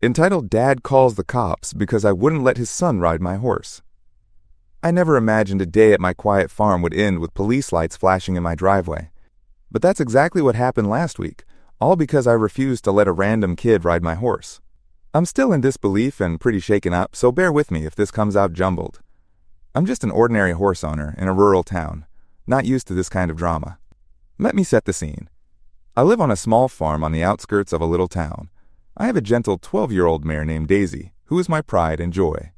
entitled Dad Calls the Cops Because I Wouldn't Let His Son Ride My Horse. I never imagined a day at my quiet farm would end with police lights flashing in my driveway. But that's exactly what happened last week, all because I refused to let a random kid ride my horse. I'm still in disbelief and pretty shaken up, so bear with me if this comes out jumbled. I'm just an ordinary horse owner in a rural town, not used to this kind of drama. Let me set the scene. I live on a small farm on the outskirts of a little town. I have a gentle 12-year-old mare named Daisy, who is my pride and joy.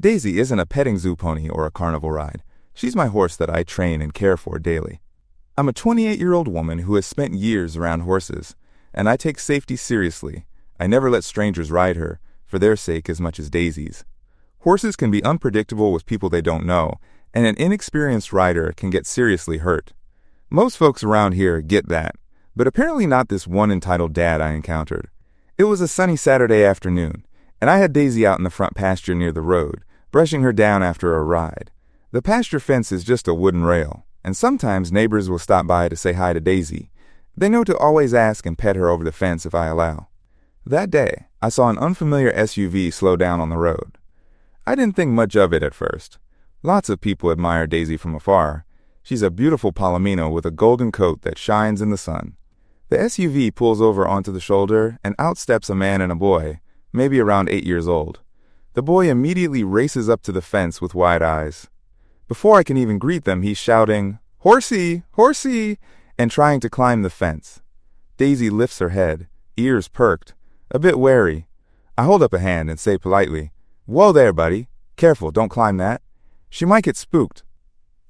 Daisy isn't a petting zoo pony or a carnival ride. She's my horse that I train and care for daily. I'm a 28-year-old woman who has spent years around horses, and I take safety seriously. I never let strangers ride her, for their sake as much as Daisy's. Horses can be unpredictable with people they don't know, and an inexperienced rider can get seriously hurt. Most folks around here get that, but apparently not this one entitled dad I encountered. It was a sunny Saturday afternoon, and I had Daisy out in the front pasture near the road, brushing her down after a ride. The pasture fence is just a wooden rail, and sometimes neighbors will stop by to say hi to Daisy. They know to always ask and pet her over the fence if I allow. That day, I saw an unfamiliar SUV slow down on the road. I didn't think much of it at first. Lots of people admire Daisy from afar. She's a beautiful Palomino with a golden coat that shines in the sun. The SUV pulls over onto the shoulder and out steps a man and a boy, maybe around 8 years old. The boy immediately races up to the fence with wide eyes. Before I can even greet them, he's shouting, "Horsey! Horsey!" and trying to climb the fence. Daisy lifts her head, ears perked, a bit wary. I hold up a hand and say politely, "Whoa there, buddy. Careful, don't climb that. She might get spooked."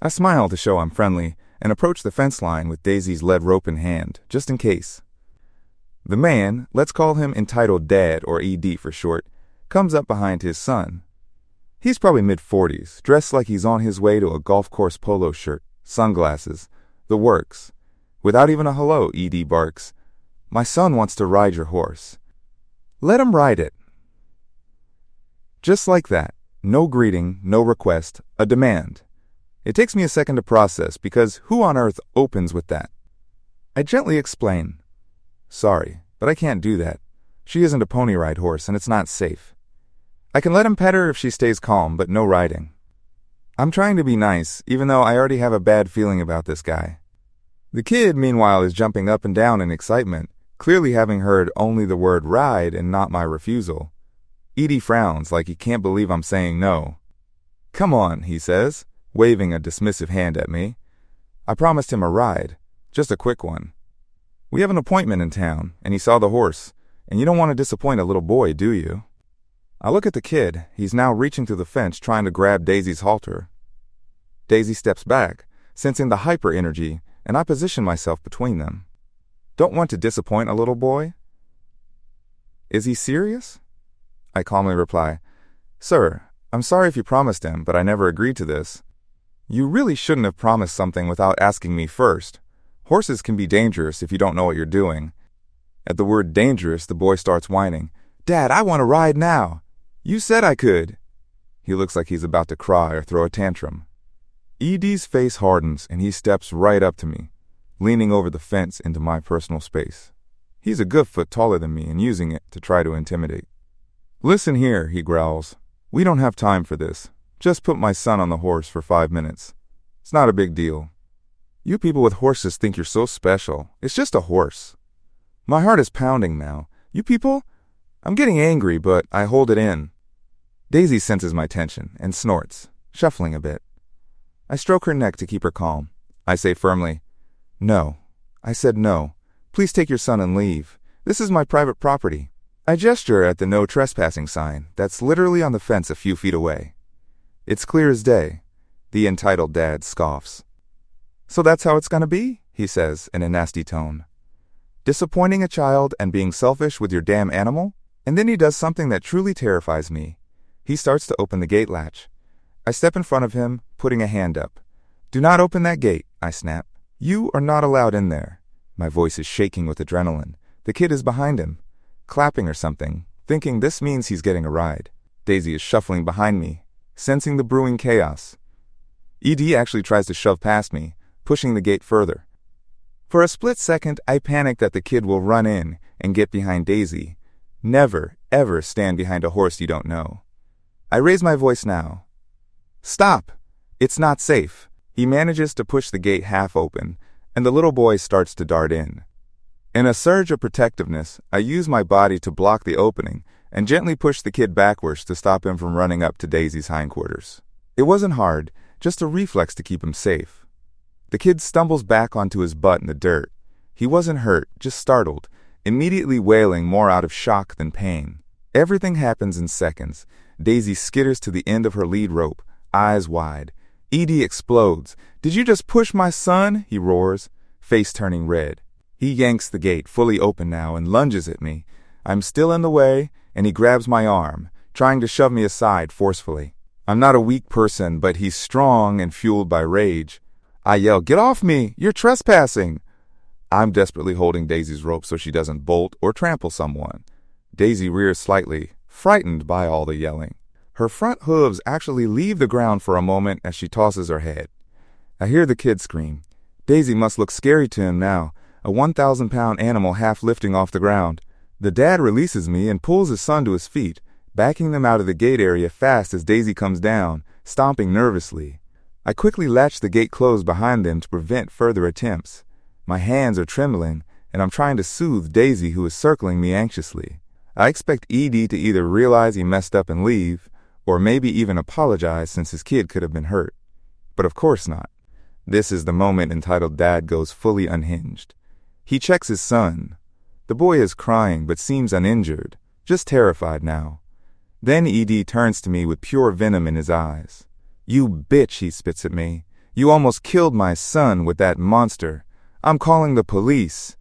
I smile to show I'm friendly and approach the fence line with Daisy's lead rope in hand, just in case. The man, let's call him entitled Dad, or ED for short, comes up behind his son. He's probably mid-40s, dressed like he's on his way to a golf course polo shirt, sunglasses, the works. Without even a hello, ED barks, "My son wants to ride your horse." "Let him ride it." Just like that, no greeting, no request, a demand. It takes me a second to process because who on earth opens with that? I gently explain, "Sorry, but I can't do that. She isn't a pony ride horse and it's not safe. I can let him pet her if she stays calm, but no riding." I'm trying to be nice, even though I already have a bad feeling about this guy. The kid, meanwhile, is jumping up and down in excitement, clearly having heard only the word ride and not my refusal. Edie frowns like he can't believe I'm saying no. "Come on," he says, waving a dismissive hand at me. I promised him a ride, just a quick one. We have an appointment in town, and he saw the horse, and you don't want to disappoint a little boy, do you? I look at the kid. He's now reaching through the fence trying to grab Daisy's halter. Daisy steps back, sensing the hyper energy, and I position myself between them. Don't want to disappoint a little boy? Is he serious? I calmly reply, "Sir, I'm sorry if you promised him, but I never agreed to this." "You really shouldn't have promised something without asking me first. Horses can be dangerous if you don't know what you're doing." At the word dangerous, the boy starts whining. "Dad, I want to ride now. You said I could." He looks like he's about to cry or throw a tantrum. ED's face hardens and he steps right up to me, leaning over the fence into my personal space. He's a good foot taller than me and using it to try to intimidate. "Listen here," he growls. "We don't have time for this. Just put my son on the horse for 5 minutes. It's not a big deal. You people with horses think you're so special. It's just a horse." My heart is pounding now. You people? I'm getting angry, but I hold it in. Daisy senses my tension and snorts, shuffling a bit. I stroke her neck to keep her calm. I say firmly, "No." I said no. "Please take your son and leave. This is my private property." I gesture at the no trespassing sign that's literally on the fence a few feet away. It's clear as day. The entitled dad scoffs. "So that's how it's gonna be?" he says in a nasty tone. "Disappointing a child and being selfish with your damn animal?" And then he does something that truly terrifies me. He starts to open the gate latch. I step in front of him, putting a hand up. "Do not open that gate," I snap. "You are not allowed in there." My voice is shaking with adrenaline. The kid is behind him, clapping or something, thinking this means he's getting a ride. Daisy is shuffling behind me, sensing the brewing chaos. ED actually tries to shove past me, pushing the gate further. For a split second, I panic that the kid will run in and get behind Daisy. Never, ever stand behind a horse you don't know. I raise my voice now. Stop! It's not safe. He manages to push the gate half open, and the little boy starts to dart in. In a surge of protectiveness, I use my body to block the opening and gently push the kid backwards to stop him from running up to Daisy's hindquarters. It wasn't hard, just a reflex to keep him safe. The kid stumbles back onto his butt in the dirt. He wasn't hurt, just startled, immediately wailing more out of shock than pain. Everything happens in seconds. Daisy skitters to the end of her lead rope, eyes wide. Edie explodes. "Did you just push my son?" he roars, face turning red. He yanks the gate, fully open now, and lunges at me. I'm still in the way, and he grabs my arm, trying to shove me aside forcefully. I'm not a weak person, but he's strong and fueled by rage. I yell, "Get off me! You're trespassing!" I'm desperately holding Daisy's rope so she doesn't bolt or trample someone. Daisy rears slightly, frightened by all the yelling. Her front hooves actually leave the ground for a moment as she tosses her head. I hear the kid scream. Daisy must look scary to him now, a 1,000-pound animal half lifting off the ground. The dad releases me and pulls his son to his feet, backing them out of the gate area fast as Daisy comes down, stomping nervously. I quickly latch the gate closed behind them to prevent further attempts. My hands are trembling, and I'm trying to soothe Daisy, who is circling me anxiously. I expect Edie to either realize he messed up and leave, or maybe even apologize since his kid could have been hurt. But of course not. This is the moment entitled Dad goes fully unhinged. He checks his son. The boy is crying but seems uninjured, just terrified now. Then Edie turns to me with pure venom in his eyes. "You bitch," he spits at me. "You almost killed my son with that monster. I'm calling the police."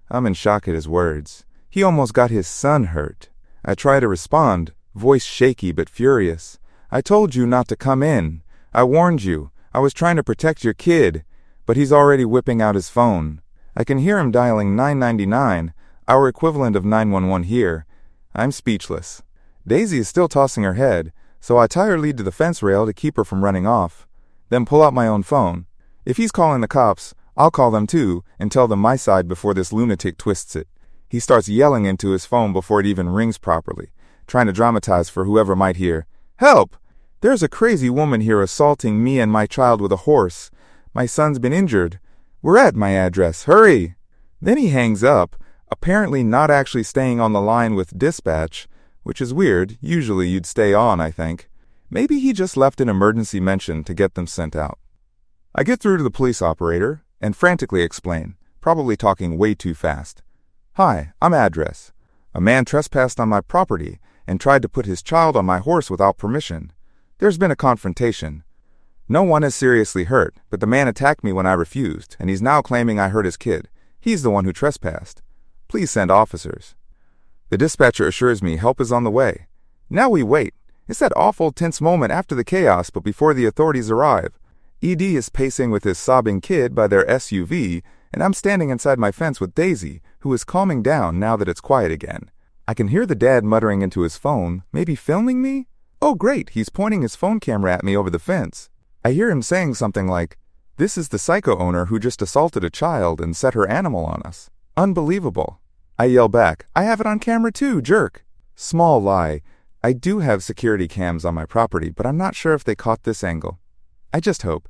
I'm in shock at his words. He almost got his son hurt. I try to respond, voice shaky but furious. "I told you not to come in. I warned you. I was trying to protect your kid." But he's already whipping out his phone. I can hear him dialing 999, our equivalent of 911 here. I'm speechless. Daisy is still tossing her head, so I tie her lead to the fence rail to keep her from running off, then pull out my own phone. If he's calling the cops, I'll call them too and tell them my side before this lunatic twists it. He starts yelling into his phone before it even rings properly, trying to dramatize for whoever might hear. "Help! There's a crazy woman here assaulting me and my child with a horse. My son's been injured. We're at my address. Hurry!" Then he hangs up, apparently not actually staying on the line with dispatch, which is weird. Usually you'd stay on, I think. Maybe he just left an emergency mention to get them sent out. I get through to the police operator and frantically explain, probably talking way too fast. "Hi, I'm Address. A man trespassed on my property and tried to put his child on my horse without permission. There's been a confrontation. No one is seriously hurt, but the man attacked me when I refused, and he's now claiming I hurt his kid. He's the one who trespassed. Please send officers." The dispatcher assures me help is on the way. Now we wait. It's that awful tense moment after the chaos but before the authorities arrive. ED is pacing with his sobbing kid by their SUV, and I'm standing inside my fence with Daisy, who is calming down now that it's quiet again. I can hear the dad muttering into his phone, maybe filming me? Oh great, he's pointing his phone camera at me over the fence. I hear him saying something like, "This is the psycho owner who just assaulted a child and set her animal on us. Unbelievable." I yell back, "I have it on camera too, jerk." Small lie. I do have security cams on my property, but I'm not sure if they caught this angle. I just hope.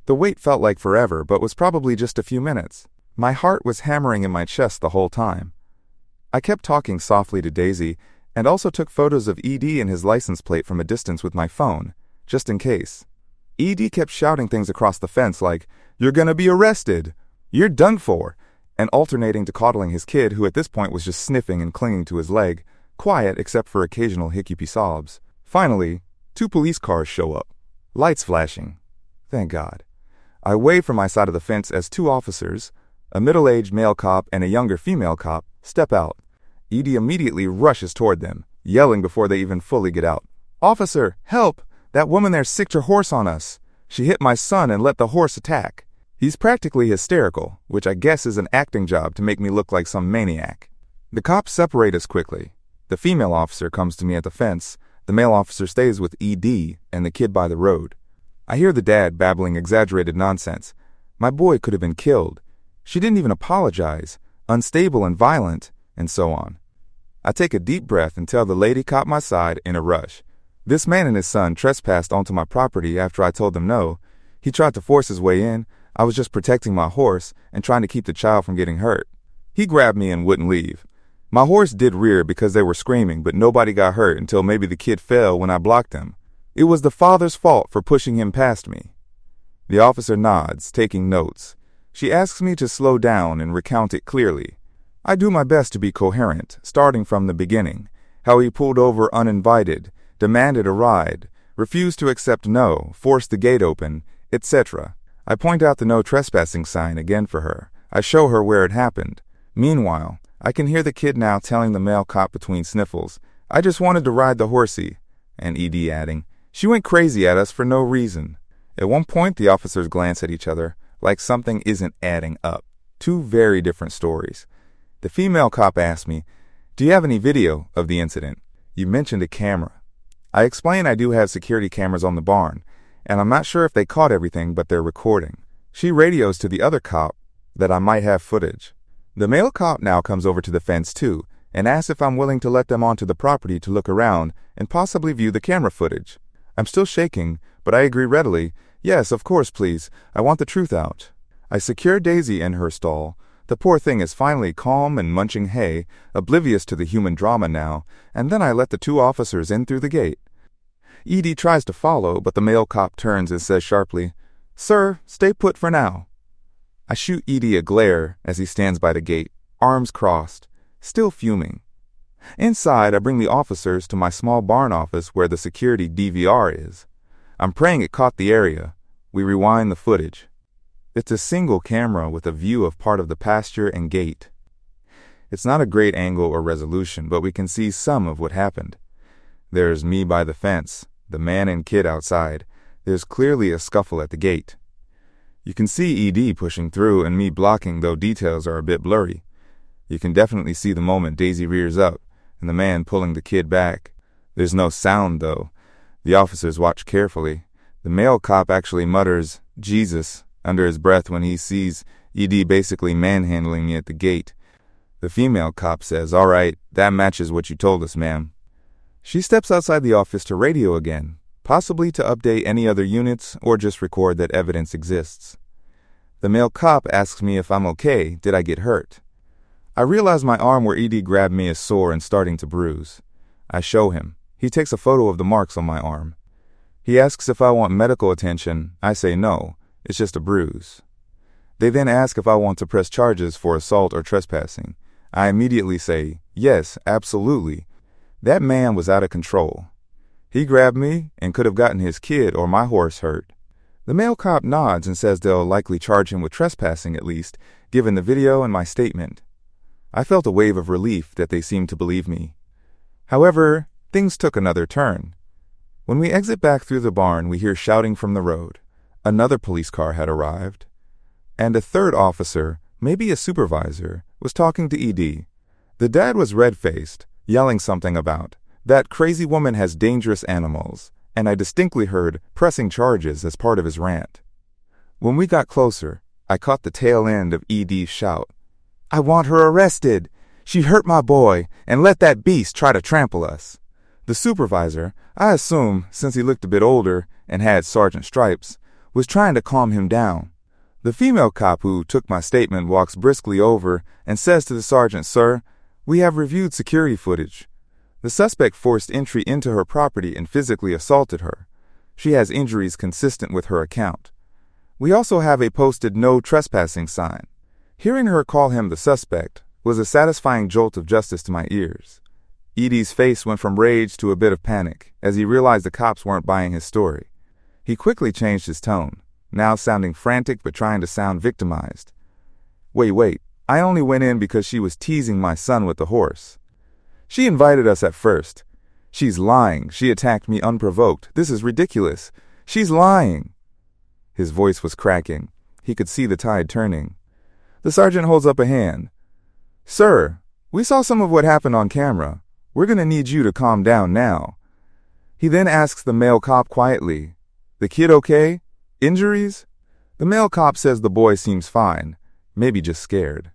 The wait felt like forever, but was probably just a few minutes. My heart was hammering in my chest the whole time. I kept talking softly to Daisy, and also took photos of ED and his license plate from a distance with my phone, just in case. ED kept shouting things across the fence like, "You're gonna be arrested! You're done for!" and alternating to coddling his kid, who at this point was just sniffing and clinging to his leg, quiet except for occasional hiccupy sobs. Finally, 2 police cars show up, lights flashing. Thank God. I wave from my side of the fence as 2 officers, a middle-aged male cop and a younger female cop, step out. Edie immediately rushes toward them, yelling before they even fully get out. "Officer, help! That woman there sicked her horse on us. She hit my son and let the horse attack." He's practically hysterical, which I guess is an acting job to make me look like some maniac. The cops separate us quickly. The female officer comes to me at the fence. The male officer stays with ED and the kid by the road. I hear the dad babbling exaggerated nonsense. My boy could have been killed. She didn't even apologize. Unstable and violent, and so on. I take a deep breath and tell the lady cop my side in a rush. This man and his son trespassed onto my property after I told them no. He tried to force his way in. I was just protecting my horse and trying to keep the child from getting hurt. He grabbed me and wouldn't leave. My horse did rear because they were screaming, but nobody got hurt until maybe the kid fell when I blocked him. It was the father's fault for pushing him past me. The officer nods, taking notes. She asks me to slow down and recount it clearly. I do my best to be coherent, starting from the beginning. How he pulled over uninvited, demanded a ride, refused to accept no, forced the gate open, etc. I point out the no trespassing sign again for her. I show her where it happened. Meanwhile, I can hear the kid now telling the male cop between sniffles, "I just wanted to ride the horsey," and ED adding, "She went crazy at us for no reason." At one point, the officers glance at each other, like something isn't adding up. Two very different stories. The female cop asks me, "Do you have any video of the incident? You mentioned a camera." I explain I do have security cameras on the barn, and I'm not sure if they caught everything, but they're recording. She radios to the other cop that I might have footage. The male cop now comes over to the fence too, and asks if I'm willing to let them onto the property to look around and possibly view the camera footage. I'm still shaking, but I agree readily. "Yes, of course, please. I want the truth out." I secure Daisy in her stall. The poor thing is finally calm and munching hay, oblivious to the human drama now, and then I let the two officers in through the gate. Edie tries to follow, but the male cop turns and says sharply, "Sir, stay put for now." I shoot Edie a glare as he stands by the gate, arms crossed, still fuming. Inside, I bring the officers to my small barn office where the security DVR is. I'm praying it caught the area. We rewind the footage. It's a single camera with a view of part of the pasture and gate. It's not a great angle or resolution, but we can see some of what happened. There's me by the fence, the man and kid outside. There's clearly a scuffle at the gate. You can see ED pushing through and me blocking, though details are a bit blurry. You can definitely see the moment Daisy rears up and the man pulling the kid back. There's no sound, though. The officers watch carefully. The male cop actually mutters, "Jesus," under his breath when he sees ED basically manhandling me at the gate. The female cop says, "All right, that matches what you told us, ma'am." She steps outside the office to radio again, possibly to update any other units or just record that evidence exists. The male cop asks me if I'm okay, did I get hurt? I realize my arm where ED grabbed me is sore and starting to bruise. I show him. He takes a photo of the marks on my arm. He asks if I want medical attention. I say no, it's just a bruise. They then ask if I want to press charges for assault or trespassing. I immediately say, yes, absolutely. That man was out of control. He grabbed me and could have gotten his kid or my horse hurt. The male cop nods and says they'll likely charge him with trespassing at least, given the video and my statement. I felt a wave of relief that they seemed to believe me. However, things took another turn. When we exit back through the barn, we hear shouting from the road. Another police car had arrived, and a third officer, maybe a supervisor, was talking to ED. The dad was red-faced, yelling something about, "That crazy woman has dangerous animals," and I distinctly heard pressing charges as part of his rant. When we got closer, I caught the tail end of ED's shout. "I want her arrested. She hurt my boy and let that beast try to trample us." The supervisor, I assume since he looked a bit older and had sergeant stripes, was trying to calm him down. The female cop who took my statement walks briskly over and says to the sergeant, "Sir, we have reviewed security footage. The suspect forced entry into her property and physically assaulted her. She has injuries consistent with her account. We also have a posted no trespassing sign." Hearing her call him the suspect was a satisfying jolt of justice to my ears. Edie's face went from rage to a bit of panic as he realized the cops weren't buying his story. He quickly changed his tone, now sounding frantic but trying to sound victimized. Wait, I only went in because she was teasing my son with the horse. She invited us at first. She's lying. She attacked me unprovoked. This is ridiculous. She's lying." His voice was cracking. He could see the tide turning. The sergeant holds up a hand. "Sir, we saw some of what happened on camera. We're going to need you to calm down now." He then asks the male cop quietly, "The kid okay? Injuries?" The male cop says the boy seems fine, maybe just scared.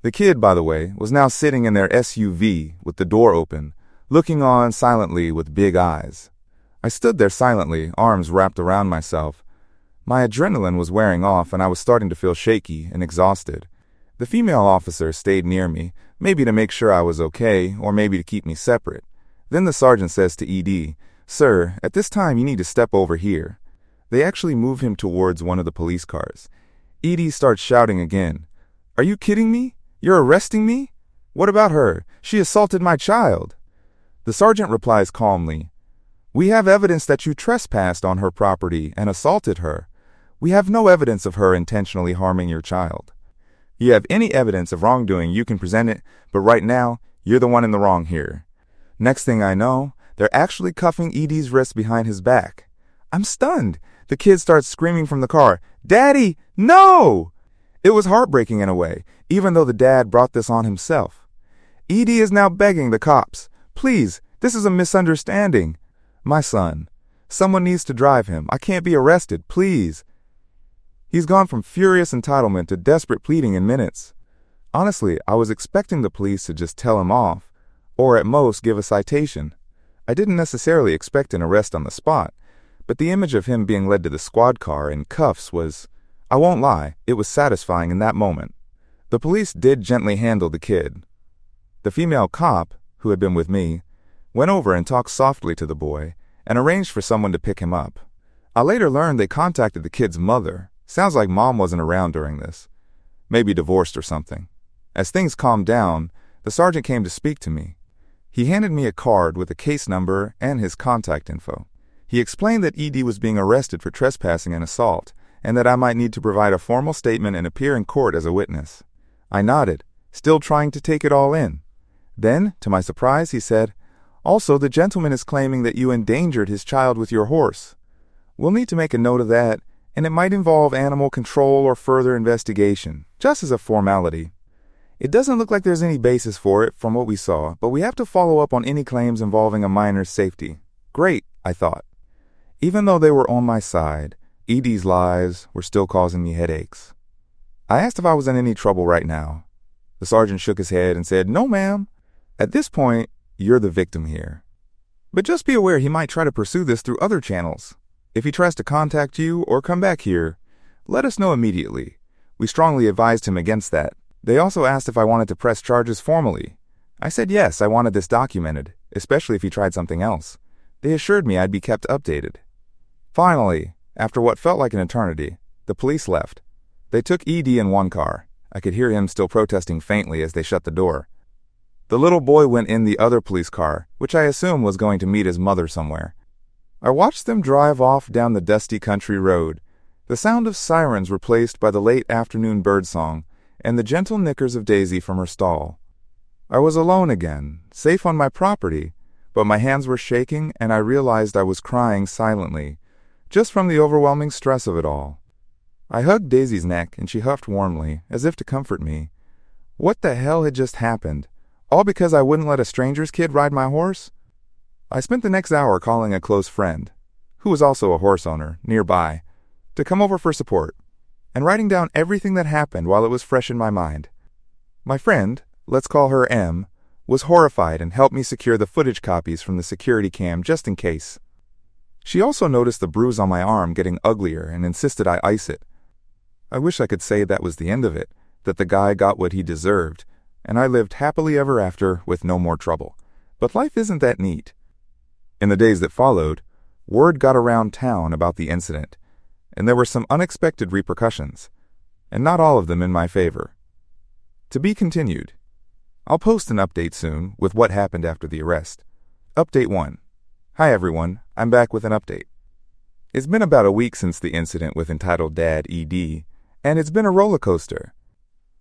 The kid, by the way, was now sitting in their SUV with the door open, looking on silently with big eyes. I stood there silently, arms wrapped around myself. My adrenaline was wearing off and I was starting to feel shaky and exhausted. The female officer stayed near me, maybe to make sure I was okay or maybe to keep me separate. Then the sergeant says to ED, "Sir, at this time you need to step over here." They actually move him towards one of the police cars. ED starts shouting again, "Are you kidding me? You're arresting me? What about her? She assaulted my child." The sergeant replies calmly, "We have evidence that you trespassed on her property and assaulted her. We have no evidence of her intentionally harming your child. You have any evidence of wrongdoing, you can present it, but right now, you're the one in the wrong here." Next thing I know, they're actually cuffing ED's wrists behind his back. I'm stunned. The kid starts screaming from the car, "Daddy, no!" It was heartbreaking in a way, even though the dad brought this on himself. ED is now begging the cops, "Please, this is a misunderstanding. My son. Someone needs to drive him. I can't be arrested, please." He's gone from furious entitlement to desperate pleading in minutes. Honestly, I was expecting the police to just tell him off, or at most give a citation. I didn't necessarily expect an arrest on the spot, but the image of him being led to the squad car in cuffs was, I won't lie, it was satisfying in that moment. The police did gently handle the kid. The female cop, who had been with me, went over and talked softly to the boy and arranged for someone to pick him up. I later learned they contacted the kid's mother. Sounds like mom wasn't around during this. Maybe divorced or something. As things calmed down, the sergeant came to speak to me. He handed me a card with a case number and his contact info. He explained that ED was being arrested for trespassing and assault, and that I might need to provide a formal statement and appear in court as a witness. I nodded, still trying to take it all in. Then, to my surprise, he said, "Also, the gentleman is claiming that you endangered his child with your horse. We'll need to make a note of that, and it might involve animal control or further investigation, just as a formality. It doesn't look like there's any basis for it from what we saw, but we have to follow up on any claims involving a minor's safety." Great, I thought. Even though they were on my side, ED's lies were still causing me headaches. I asked if I was in any trouble right now. The sergeant shook his head and said, "No, ma'am. At this point, you're the victim here. But just be aware he might try to pursue this through other channels. If he tries to contact you or come back here, let us know immediately. We strongly advised him against that. They also asked if I wanted to press charges formally. I said yes, I wanted this documented, especially if he tried something else. They assured me I'd be kept updated. Finally, after what felt like an eternity, the police left. They took ED in one car. I could hear him still protesting faintly as they shut the door. The little boy went in the other police car, which I assumed was going to meet his mother somewhere. I watched them drive off down the dusty country road, the sound of sirens replaced by the late afternoon birdsong and the gentle nickers of Daisy from her stall. I was alone again, safe on my property, but my hands were shaking and I realized I was crying silently, just from the overwhelming stress of it all. I hugged Daisy's neck and she huffed warmly, as if to comfort me. What the hell had just happened? All because I wouldn't let a stranger's kid ride my horse? I spent the next hour calling a close friend, who was also a horse owner, nearby, to come over for support, and writing down everything that happened while it was fresh in my mind. My friend, let's call her M, was horrified and helped me secure the footage copies from the security cam just in case. She also noticed the bruise on my arm getting uglier and insisted I ice it. I wish I could say that was the end of it, that the guy got what he deserved, and I lived happily ever after with no more trouble. But life isn't that neat. In the days that followed, word got around town about the incident, and there were some unexpected repercussions, and not all of them in my favor. To be continued. I'll post an update soon with what happened after the arrest. Update 1. Hi everyone, I'm back with an update. It's been about a week since the incident with entitled Dad ED, and it's been a roller coaster.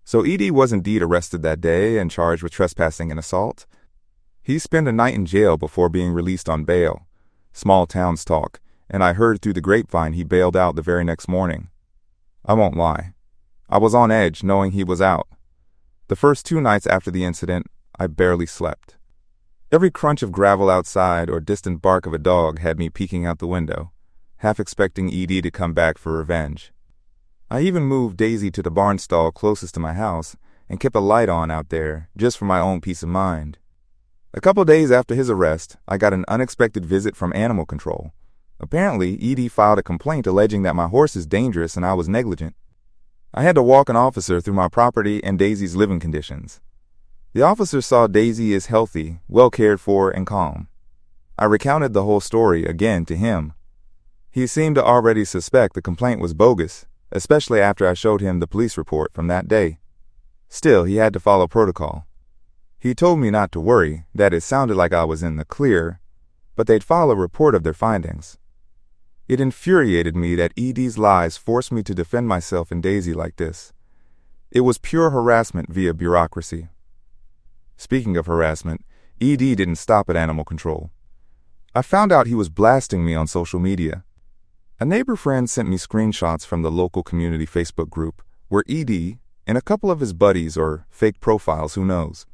So ED was indeed arrested that day and charged with trespassing and assault. He spent a night in jail before being released on bail. Small towns talk, and I heard through the grapevine he bailed out the very next morning. I won't lie. I was on edge knowing he was out. The first 2 nights after the incident, I barely slept. Every crunch of gravel outside or distant bark of a dog had me peeking out the window, half expecting ED to come back for revenge. I even moved Daisy to the barn stall closest to my house and kept a light on out there just for my own peace of mind. A couple days after his arrest, I got an unexpected visit from animal control. Apparently, ED filed a complaint alleging that my horse is dangerous and I was negligent. I had to walk an officer through my property and Daisy's living conditions. The officer saw Daisy as healthy, well cared for, and calm. I recounted the whole story again to him. He seemed to already suspect the complaint was bogus, especially after I showed him the police report from that day. Still, he had to follow protocol. He told me not to worry, that it sounded like I was in the clear, but they'd file a report of their findings. It infuriated me that ED's lies forced me to defend myself and Daisy like this. It was pure harassment via bureaucracy. Speaking of harassment, ED didn't stop at animal control. I found out he was blasting me on social media. A neighbor friend sent me screenshots from the local community Facebook group where ED and a couple of his buddies, or fake profiles, who knows,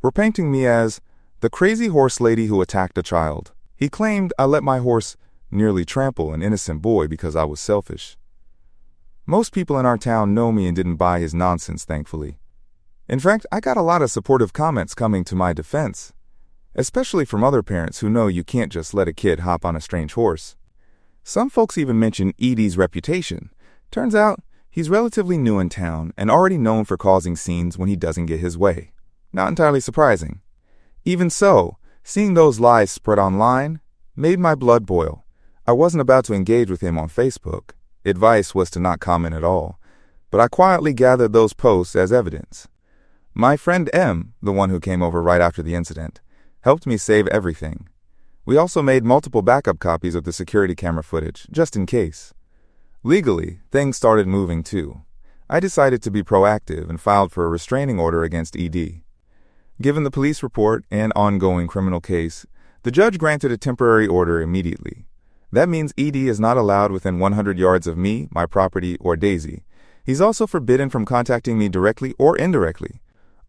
were painting me as the crazy horse lady who attacked a child. He claimed I let my horse nearly trample an innocent boy because I was selfish. Most people in our town know me and didn't buy his nonsense, thankfully. In fact, I got a lot of supportive comments coming to my defense, especially from other parents who know you can't just let a kid hop on a strange horse. Some folks even mention ED's reputation. Turns out, he's relatively new in town and already known for causing scenes when he doesn't get his way. Not entirely surprising. Even so, seeing those lies spread online made my blood boil. I wasn't about to engage with him on Facebook. Advice was to not comment at all, but I quietly gathered those posts as evidence. My friend M, the one who came over right after the incident, helped me save everything. We also made multiple backup copies of the security camera footage, just in case. Legally, things started moving too. I decided to be proactive and filed for a restraining order against ED. Given the police report and ongoing criminal case, the judge granted a temporary order immediately. That means ED is not allowed within 100 yards of me, my property, or Daisy. He's also forbidden from contacting me directly or indirectly.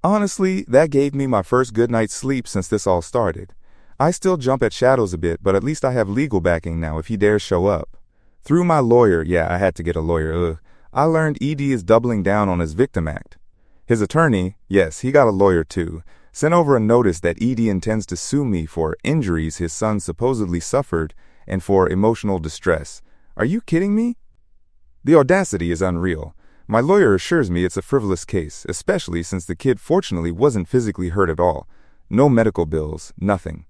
Honestly, that gave me my first good night's sleep since this all started. I still jump at shadows a bit, but at least I have legal backing now if he dares show up. Through my lawyer, I had to get a lawyer, I learned ED is doubling down on his Victim Act. His attorney, yes, he got a lawyer too, sent over a notice that ED intends to sue me for injuries his son supposedly suffered and for emotional distress. Are you kidding me? The audacity is unreal. My lawyer assures me it's a frivolous case, especially since the kid fortunately wasn't physically hurt at all. No medical bills, nothing.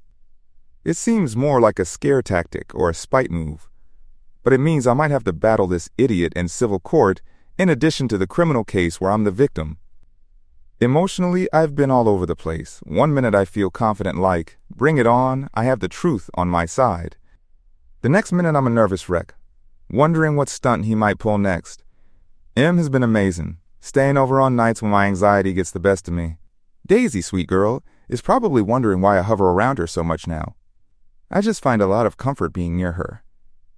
It seems more like a scare tactic or a spite move. But it means I might have to battle this idiot in civil court in addition to the criminal case where I'm the victim. Emotionally, I've been all over the place. One minute I feel confident like, bring it on, I have the truth on my side. The next minute I'm a nervous wreck, wondering what stunt he might pull next. M has been amazing, staying over on nights when my anxiety gets the best of me. Daisy, sweet girl, is probably wondering why I hover around her so much now. I just find a lot of comfort being near her.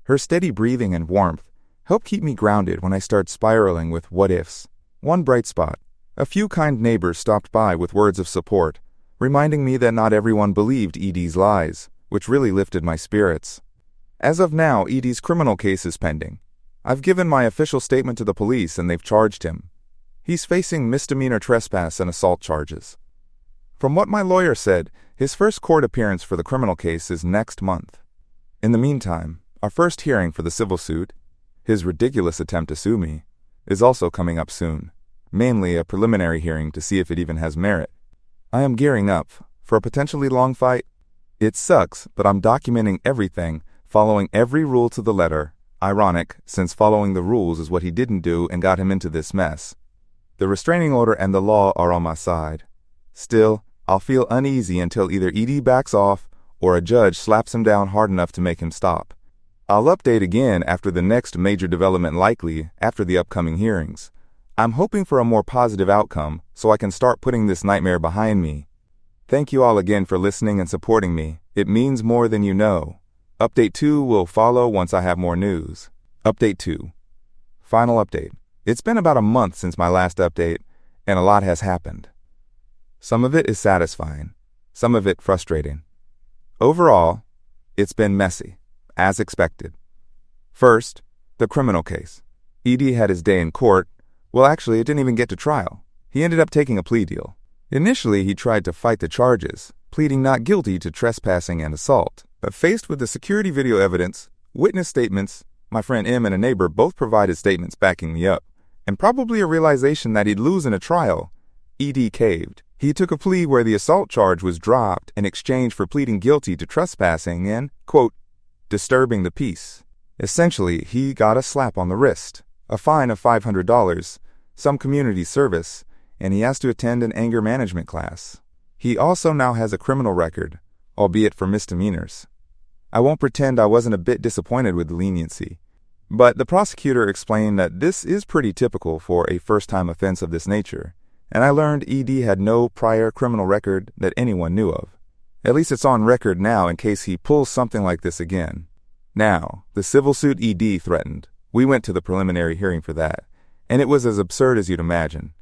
Her steady breathing and warmth help keep me grounded when I start spiraling with what-ifs. One bright spot. A few kind neighbors stopped by with words of support, reminding me that not everyone believed ED's lies, which really lifted my spirits. As of now, ED's criminal case is pending. I've given my official statement to the police and they've charged him. He's facing misdemeanor trespass and assault charges. From what my lawyer said, his first court appearance for the criminal case is next month. In the meantime, our first hearing for the civil suit, his ridiculous attempt to sue me, is also coming up soon. Mainly a preliminary hearing to see if it even has merit. I am gearing up for a potentially long fight. It sucks, but I'm documenting everything, following every rule to the letter. Ironic, since following the rules is what he didn't do and got him into this mess. The restraining order and the law are on my side. Still, I'll feel uneasy until either ED backs off or a judge slaps him down hard enough to make him stop. I'll update again after the next major development, likely after the upcoming hearings. I'm hoping for a more positive outcome so I can start putting this nightmare behind me. Thank you all again for listening and supporting me. It means more than you know. Update 2 will follow once I have more news. Update 2. Final update. It's been about a month since my last update, and a lot has happened. Some of it is satisfying, some of it frustrating. Overall, it's been messy, as expected. First, the criminal case. ED had his day in court. Well, actually, it didn't even get to trial. He ended up taking a plea deal. Initially, he tried to fight the charges, pleading not guilty to trespassing and assault. But faced with the security video evidence, witness statements, my friend M and a neighbor both provided statements backing me up, and probably a realization that he'd lose in a trial, ED caved. He took a plea where the assault charge was dropped in exchange for pleading guilty to trespassing and, quote, disturbing the peace. Essentially, he got a slap on the wrist, a fine of $500, some community service, and he has to attend an anger management class. He also now has a criminal record, albeit for misdemeanors. I won't pretend I wasn't a bit disappointed with the leniency, but the prosecutor explained that this is pretty typical for a first-time offense of this nature, and I learned ED had no prior criminal record that anyone knew of. At least it's on record now in case he pulls something like this again. Now, the civil suit ED threatened. We went to the preliminary hearing for that, and it was as absurd as you'd imagine.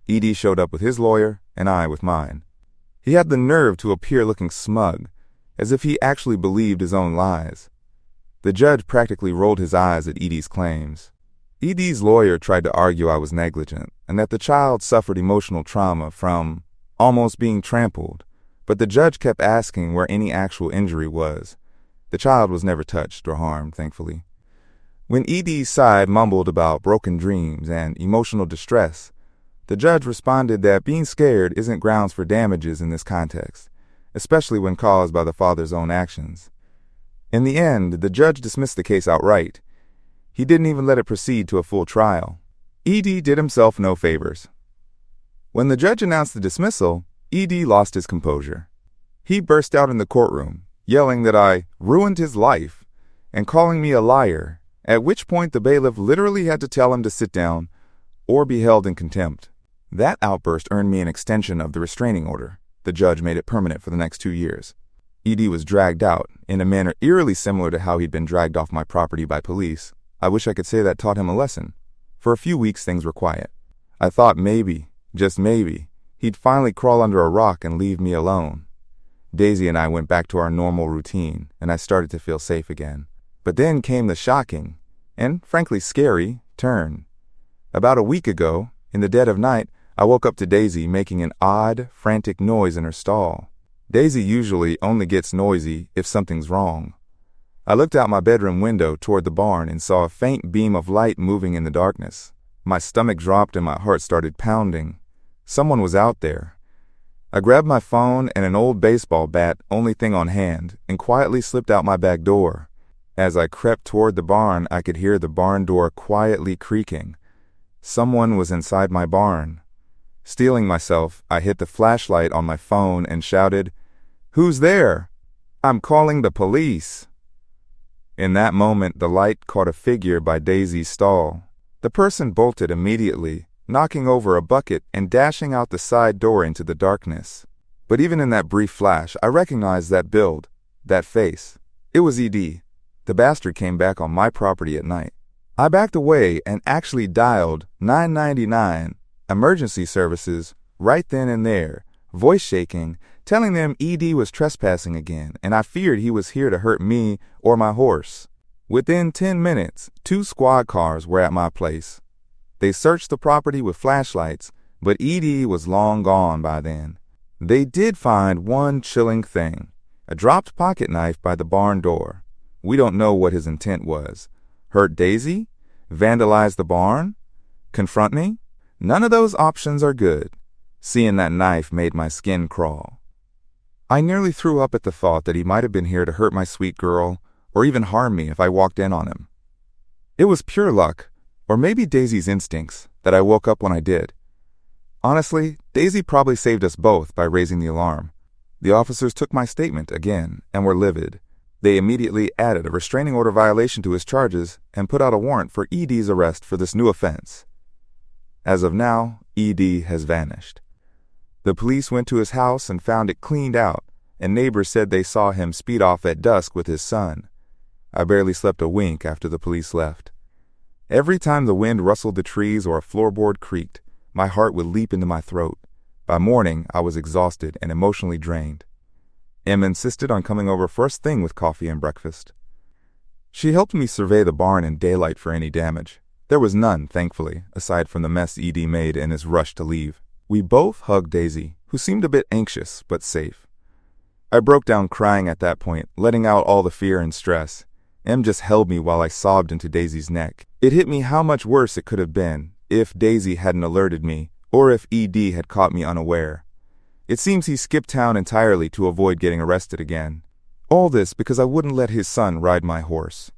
ED showed up with his lawyer, and I with mine. He had the nerve to appear looking smug, as if he actually believed his own lies. The judge practically rolled his eyes at ED's claims. ED's lawyer tried to argue I was negligent, and that the child suffered emotional trauma from almost being trampled, but the judge kept asking where any actual injury was. The child was never touched or harmed, thankfully. When ED's side mumbled about broken dreams and emotional distress, the judge responded that being scared isn't grounds for damages in this context, especially when caused by the father's own actions. In the end, the judge dismissed the case outright. He didn't even let it proceed to a full trial. ED did himself no favors. When the judge announced the dismissal, ED lost his composure. He burst out in the courtroom, yelling that I ruined his life and calling me a liar, at which point the bailiff literally had to tell him to sit down or be held in contempt. That outburst earned me an extension of the restraining order. The judge made it permanent for the next 2 years. ED was dragged out in a manner eerily similar to how he'd been dragged off my property by police. I wish I could say that taught him a lesson. For a few weeks, things were quiet. I thought maybe, just maybe, he'd finally crawl under a rock and leave me alone. Daisy and I went back to our normal routine, and I started to feel safe again. But then came the shocking, and frankly scary, turn. About a week ago, in the dead of night, I woke up to Daisy making an odd, frantic noise in her stall. Daisy usually only gets noisy if something's wrong. I looked out my bedroom window toward the barn and saw a faint beam of light moving in the darkness. My stomach dropped and my heart started pounding. Someone was out there. I grabbed my phone and an old baseball bat, only thing on hand, and quietly slipped out my back door. As I crept toward the barn, I could hear the barn door quietly creaking. Someone was inside my barn. Steeling myself, I hit the flashlight on my phone and shouted, "Who's there? I'm calling the police." In that moment, the light caught a figure by Daisy's stall. The person bolted immediately, knocking over a bucket and dashing out the side door into the darkness. But even in that brief flash, I recognized that build, that face. It was ED. The bastard came back on my property at night. I backed away and actually dialed 999 emergency services right then and there, voice shaking, telling them ED was trespassing again, and I feared he was here to hurt me or my horse. Within 10 minutes, 2 squad cars were at my place. They searched the property with flashlights, but ED was long gone by then. They did find one chilling thing, a dropped pocket knife by the barn door. We don't know what his intent was. Hurt Daisy? Vandalize the barn? Confront me? None of those options are good. Seeing that knife made my skin crawl. I nearly threw up at the thought that he might have been here to hurt my sweet girl, or even harm me if I walked in on him. It was pure luck, or maybe Daisy's instincts, that I woke up when I did. Honestly, Daisy probably saved us both by raising the alarm. The officers took my statement again and were livid. They immediately added a restraining order violation to his charges and put out a warrant for ED's arrest for this new offense. As of now, ED has vanished. The police went to his house and found it cleaned out, and neighbors said they saw him speed off at dusk with his son. I barely slept a wink after the police left. Every time the wind rustled the trees or a floorboard creaked, my heart would leap into my throat. By morning, I was exhausted and emotionally drained. Em insisted on coming over first thing with coffee and breakfast. She helped me survey the barn in daylight for any damage. There was none, thankfully, aside from the mess ED made in his rush to leave. We both hugged Daisy, who seemed a bit anxious but safe. I broke down crying at that point, letting out all the fear and stress. Em just held me while I sobbed into Daisy's neck. It hit me how much worse it could have been if Daisy hadn't alerted me, or if ED had caught me unaware. It seems he skipped town entirely to avoid getting arrested again. All this because I wouldn't let his son ride my horse.